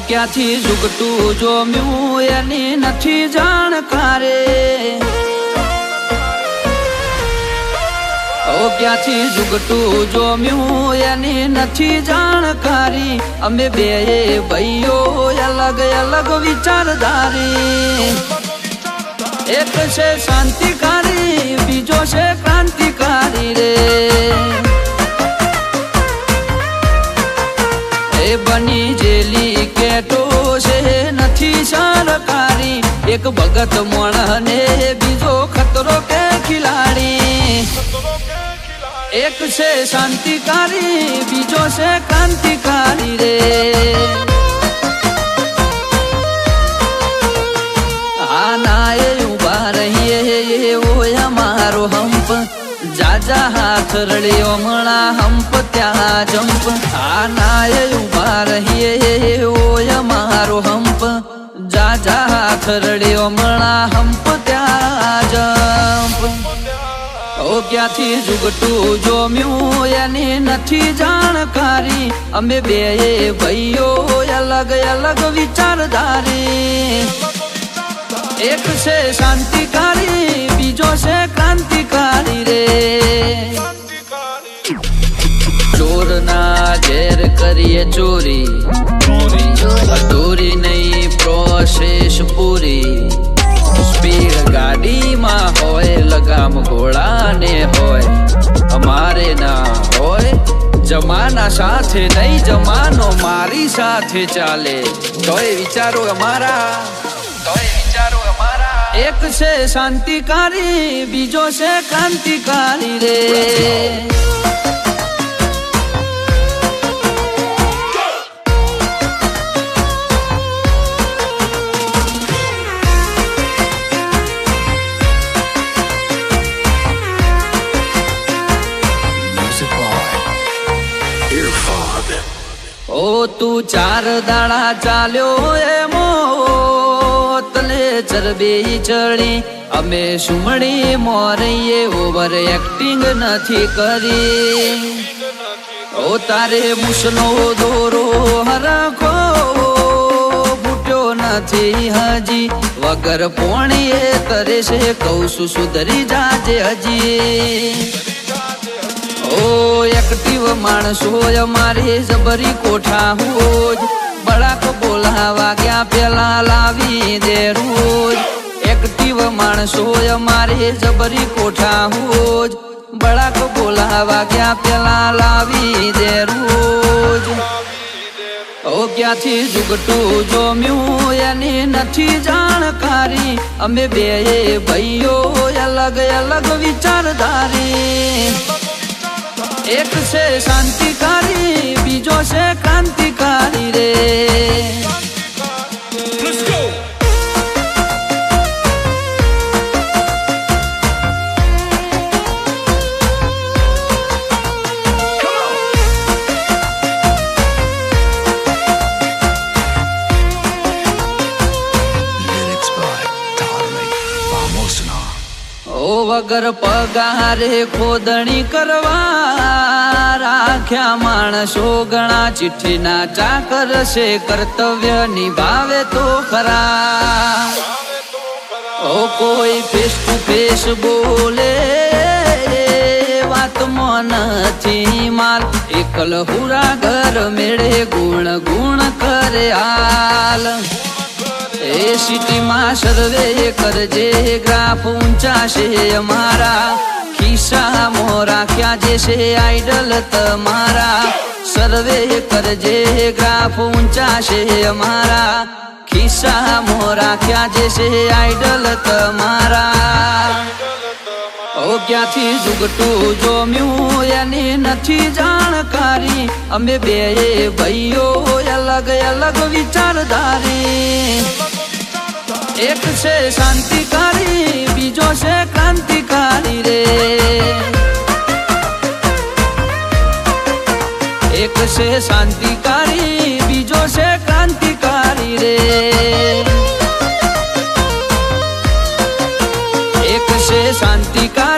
ક્યાંથી ઝુકતું જોમ્યું એની નથી જાણકારે ક્યાંથી ઝુકતું જોમ્યું એની નથી જાણકારી અમે બે ભાઈઓ અલગ અલગ વિચારધારી એક છે શાંતિકારી બીજો છે ક્રાંતિકારી રે એ બની જેલી કેટો છે નથી સરકારી એક ભગત મોણ ને બીજો ખતરો કે ખિલાડી એક છે શાંતિકારી બીજો છે ક્રાંતિકારી રે આના એ ઉભા રહીએ એવો અમારો હંપ જાજા હાથ રળ્યો હમણાં હંપ ત્યાં જંપ આના એ ઉભા રહીએ એવો અમારો હંપ જાજા હાથ રળ્યો હમણાં હંપ ત્યાં જંપ ક્યાંથી ઝુકતું જોમ્યું એની નથી જાણકારી અમે બે ભાઈઓ અલગ અલગ વિચારધારી એક છે શાંતિકારી બીજો છે ક્રાંતિકારી રે ચોરના ઘેર કરીએ ચોરી અધૂરી નહીં પ્રોસેસ પૂરી સ્પીડ ગાડીમાં હોય લગામ ઘોડાને હોય અમારે ના હોય જમાના સાથે નહીં જમાનો મારી સાથે ચાલે તોય વિચારો અમારા એક છે શાંતિકારી બીજો છે ક્રાંતિકારી રે ઓ તું ચાર દાડા ચાલ્યો એમો તલે ચરબી ચડી અમે સુમણી મોરઈએ ઓવર એક્ટિંગ નથી કરી ઓ તારે મુસનો દોરો હરખો ફૂટ્યો નથી હજી વગર પોણીએ તરે છે કહું છું સુધરી જાજે હજી ઓ એક્ટિવ માણસો અમારે જબરી કોઠા હોજ બળાક બોલાવા ગયા પેલા લાવી દે રોજ એક્ટિવ માણસો અમારે જબરી કોઠા હોજ બળાક બોલાવા ગયા પેલા લાવી દે રોજ ઓ ક્યાંથી ઝુકતું જોમ્યું એની નથી જાણકારી અમે બે ભાઈઓ અલગ અલગ વિચારધારી એક છે શાંતિકારી બીજો છે ક્રાંતિકારી રે વગર પગારે ખોદણી કરવા રાખ્યા માણસો ઘણા ચિઠ્ઠીના ચાકર છે કર્તવ્ય નિભાવે તો ખરા ઓ કોઈ ફેસ ટુ ફેસ બોલે વાતમાં નથી માલ એકલ હુરા ઘર મેળે ગુણ ગુણ કરે હાલ એ સિટીમાં સર્વે કરજે ગ્રાફ ઊંચા છે અમારા ખિસ્સામાં રાખ્યા જે છે આઈડલ તમારા સર્વે કરજે ગ્રાફ ઊંચા છે અમારા ખિસ્સામાં રાખ્યા જે છે આઈડલ તમારા ઓ ક્યાંથી ઝુકતું જોમ્યું એની નથી જાણકારી અમે બે ભાઈઓ અલગ અલગ વિચારધારી એક છે શાંતિકારી બીજો છે ક્રાંતિકારી રે એક છે શાંતિકારી બીજો છે ક્રાંતિકારી રે એક છે શાંતિકારી